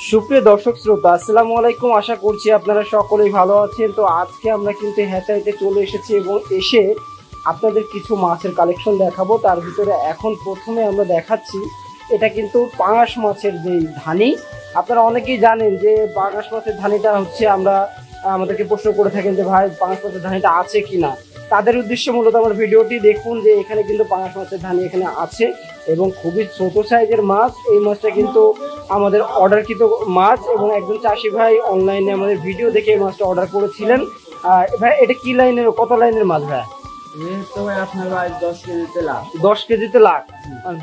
সুপ্রিয় দর্শক শ্রোতা, আসসালামু আলাইকুম। আশা করছি আপনারা সকলেই ভালো আছেন। তো আজকে আমরা কিন্তু হ্যাচারিতে চলে এসেছি এবং এসে আপনাদের কিছু মাছের কালেকশন দেখাবো। তার ভিতরে এখন প্রথমে আমরা দেখাচ্ছি, এটা কিন্তু পাঙাশ মাছের যে ধানি। আপনারা অনেকেই জানেন যে পাঙাশ মাছের ধানিটা হচ্ছে, আমাদেরকে প্রশ্ন করে থাকেন যে ভাই পাঙাশ মাছের ধানিটা আছে কিনা। তাদের উদ্দেশ্যে মূলত আমার ভিডিওটি দেখুন যে এখানে কিন্তু পাঙাশ মাছের ধানি এখানে আছে এবং খুবই ছোট সাইজের মাছ। এই মাছটা কিন্তু আমাদের অর্ডারকৃত মাছ এবং একজন চাষি ভাই অনলাইনে আমাদের ভিডিও দেখে এই মাছটা অর্ডার করেছিলেন। ভাই এটা কি লাইনের, কত লাইনের মাছ ভাই? আপনার ভাই 10 কেজিতে লাখ। 10 কেজিতে লাখ,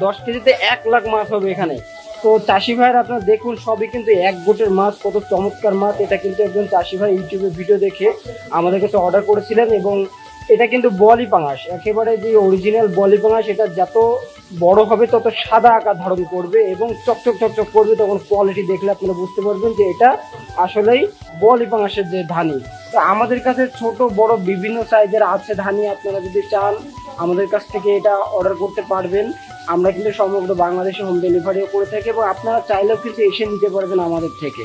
10 কেজিতে 1 লাখ মাছ হবে এখানে। তো চাষি ভাইয়ের আপনারা দেখুন সবই কিন্তু এক গোটের মাছ, কত চমৎকার মাছ। এটা কিন্তু একজন চাষি ভাই ইউটিউবে ভিডিও দেখে আমাদের কাছে অর্ডার করেছিলেন এবং এটা কিন্তু বলি পাঙাশ, একেবারে যে অরিজিনাল বলি পাঙাশ। এটা যত বড় হবে তত সাদা আকার ধারণ করবে এবং চকচক চকচক করবে। তখন কোয়ালিটি দেখলে আপনারা বুঝতে পারবেন যে এটা আসলেই বলি পাঙাশের যে ধানি। তো আমাদের কাছে ছোট বড় বিভিন্ন সাইজের আছে ধানি। আপনারা যদি চান আমাদের কাছ থেকে এটা অর্ডার করতে পারবেন। আমরা কিন্তু সমগ্র বাংলাদেশে হোম ডেলিভারিও করে থাকি এবং আপনারা চাইলেও কিন্তু এসে নিতে পারবেন আমাদের থেকে।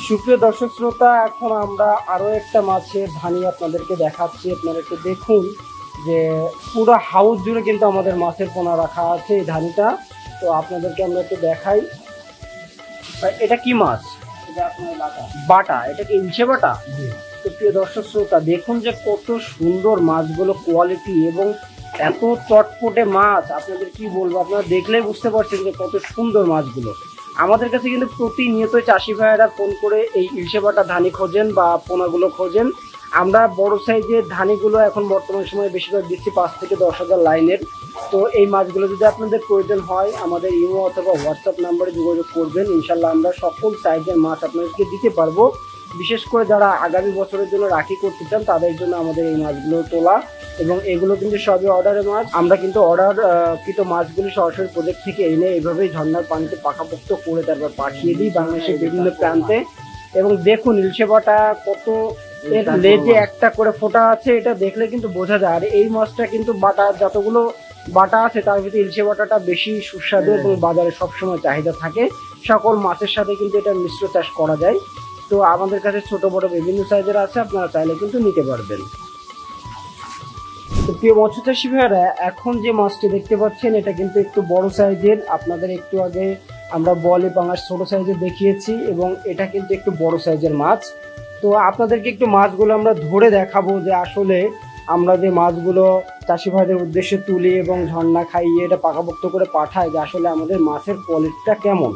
সুপ্রিয় দর্শক শ্রোতা, এখন আমরা আরও একটা মাছের ধানি আপনাদেরকে দেখাচ্ছি। আপনারা একটু দেখুন যে পুরো হাউস জুড়ে কিন্তু আমাদের মাছের পোনা রাখা আছে এই ধানিটা। তো আপনাদেরকে আমরা একটু দেখাই। এটা কি মাছ? এটা আপনার বাটা। এটা কি ইলশে বাটা? তো প্রিয় দর্শক শ্রোতা, দেখুন যে কত সুন্দর মাছগুলো, কোয়ালিটি এবং এত চটপটে মাছ। আপনাদের কি বলবো, আপনারা দেখলেই বুঝতে পারছেন যে কত সুন্দর মাছগুলো। আমাদের কাছে কিন্তু প্রতিনিয়ত চাষি ভাইয়েরা ফোন করে এই ইলশে বাটা ধানি খোঁজেন বা পোনাগুলো খোঁজেন। আমরা বড় সাইজের ধানিগুলো এখন বর্তমান সময়ে বেশিরভাগ দিচ্ছি 5 থেকে 10,000 লাইনের। তো এই মাছগুলো যদি আপনাদের প্রয়োজন হয় আমাদের ইমো অথবা হোয়াটসঅ্যাপ নাম্বারে যোগাযোগ করবেন। ইনশাল্লাহ আমরা সকল সাইজের মাছ আপনাদেরকে দিতে পারবো। বিশেষ করে যারা আগামী বছরের জন্য রাখি করতে চান তাদের জন্য আমাদের এই মাছগুলো তোলা এবং এগুলো কিন্তু সবই অর্ডারের মাছ। আমরা কিন্তু অর্ডারকৃত মাছগুলি সরাসরি প্রজেক্ট থেকে এনে এইভাবেই ঝর্ণার পানিতে পাকাপোক্ত করে তারপর পাঠিয়ে দিই বাংলাদেশের বিভিন্ন প্রান্তে। এবং দেখুন ইলশে বাটা কত, এর লেজে একটা করে ফোঁটা আছে, এটা দেখলে কিন্তু বোঝা যায়। আর এই মাছটা কিন্তু বাটা, যতগুলো বাটা আছে তার ভিতরে ইলশে বাটাটা বেশি সুস্বাদু এবং বাজারে সবসময় চাহিদা থাকে। সকল মাছের সাথে কিন্তু এটা মিশ্র চাষ করা যায়। তো আমাদের কাছে ছোট বড় বিভিন্ন সাইজের আছে, আপনারা চাইলে কিন্তু নিতে পারবেন। তো প্রিয় মৎস্য চাষী ভাইয়েরা, এখন যে মাছটি দেখতে পাচ্ছেন এটা কিন্তু একটু বড় সাইজের। আপনাদের একটু আগে আমরা বলি পাঙাশ ছোট সাইজের দেখিয়েছি এবং এটা কিন্তু একটু বড় সাইজের মাছ। তো আপনাদেরকে একটু মাছগুলো আমরা ধরে দেখাবো যে আসলে আমরা যে মাছগুলো চাষি ভাইদের উদ্দেশ্যে তুলি এবং ঝর্ণা খাইয়ে এটা পাকাপোক্ত করে পাঠাই, যে আসলে আমাদের মাছের কোয়ালিটিটা কেমন।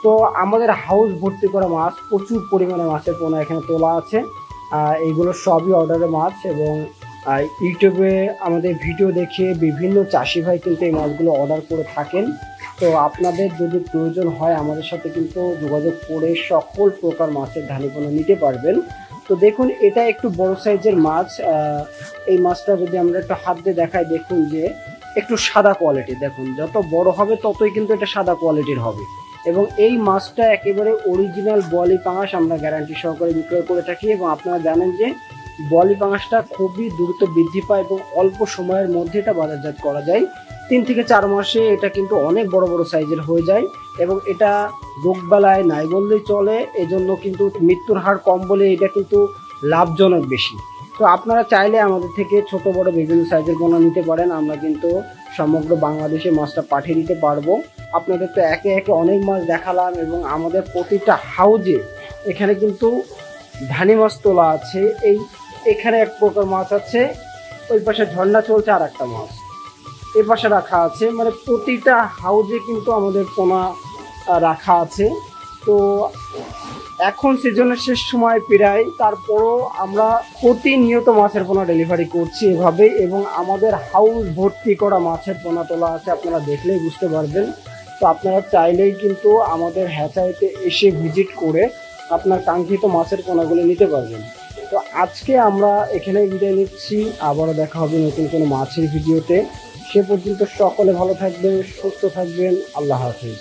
তো আমাদের হাউস ভর্তি করা মাছ, প্রচুর পরিমাণে মাছের পোনা এখানে তোলা আছে। এইগুলো সবই অর্ডারের মাছ এবং ইউটিউবে আমাদের ভিডিও দেখে বিভিন্ন চাষি ভাই কিন্তু এই মাছগুলো অর্ডার করে থাকেন। তো আপনাদের যদি প্রয়োজন হয় আমাদের সাথে কিন্তু যোগাযোগ করে সকল প্রকার মাছের ধানি পোনা নিতে পারবেন। তো দেখুন এটা একটু বড় সাইজের মাছ। এই মাছটা যদি আমরা একটু হাত দিয়ে দেখাই, দেখুন যে একটু সাদা কোয়ালিটি। দেখুন যত বড় হবে ততই কিন্তু এটা সাদা কোয়ালিটির হবে এবং এই মাছটা একেবারে অরিজিনাল বলি পাঙাশ আমরা গ্যারান্টি সহকারে বিক্রয় করে থাকি। এবং আপনারা জানেন যে বলি পাঙাশটা খুবই দ্রুত বৃদ্ধি পায় এবং অল্প সময়ের মধ্যে এটা বাজারজাত করা যায়। 3 থেকে 4 মাসে এটা কিন্তু অনেক বড় বড় সাইজের হয়ে যায় এবং এটা রোগবালায় নাই বললেই চলে। এজন্য কিন্তু মৃত্যুর হার কম বলে এটা কিন্তু লাভজনক বেশি। তো আপনারা চাইলে আমাদের থেকে ছোট বড় বিভিন্ন সাইজের পোনা নিতে পারেন। আমরা কিন্তু সমগ্র বাংলাদেশে মাছটা পাঠিয়ে দিতে পারবো। আপনাদের তো একে একে অনেক মাছ দেখালাম এবং আমাদের প্রতিটা হাউজে এখানে কিন্তু ধানি মাছ তোলা আছে। এখানে এক প্রকার মাছ আছে, ওই পাশে ঝর্ণা চলছে আর একটা মাছ এই পাশে রাখা আছে। মানে প্রতিটা হাউজে কিন্তু আমাদের পোনা রাখা আছে। তো এখন সিজনের শেষ সময় প্রায়, তারপরও আমরা প্রতিনিয়ত মাছের পোনা ডেলিভারি করছি এভাবে এবং আমাদের হাউস ভর্তি করা মাছের পোনা তোলা আছে, আপনারা দেখলেই বুঝতে পারবেন। তো আপনারা চাইলেই কিন্তু আমাদের হ্যাচারিতে এসে ভিজিট করে আপনার কাঙ্ক্ষিত মাছের পোনাগুলো নিতে পারবেন। তো আজকে আমরা এখানে বিদায় নিচ্ছি, আবারও দেখা হবে নতুন কোনো মাছের ভিডিওতে। সে পর্যন্ত সকলে ভালো থাকবেন, সুস্থ থাকবেন। আল্লাহ হাফেজ।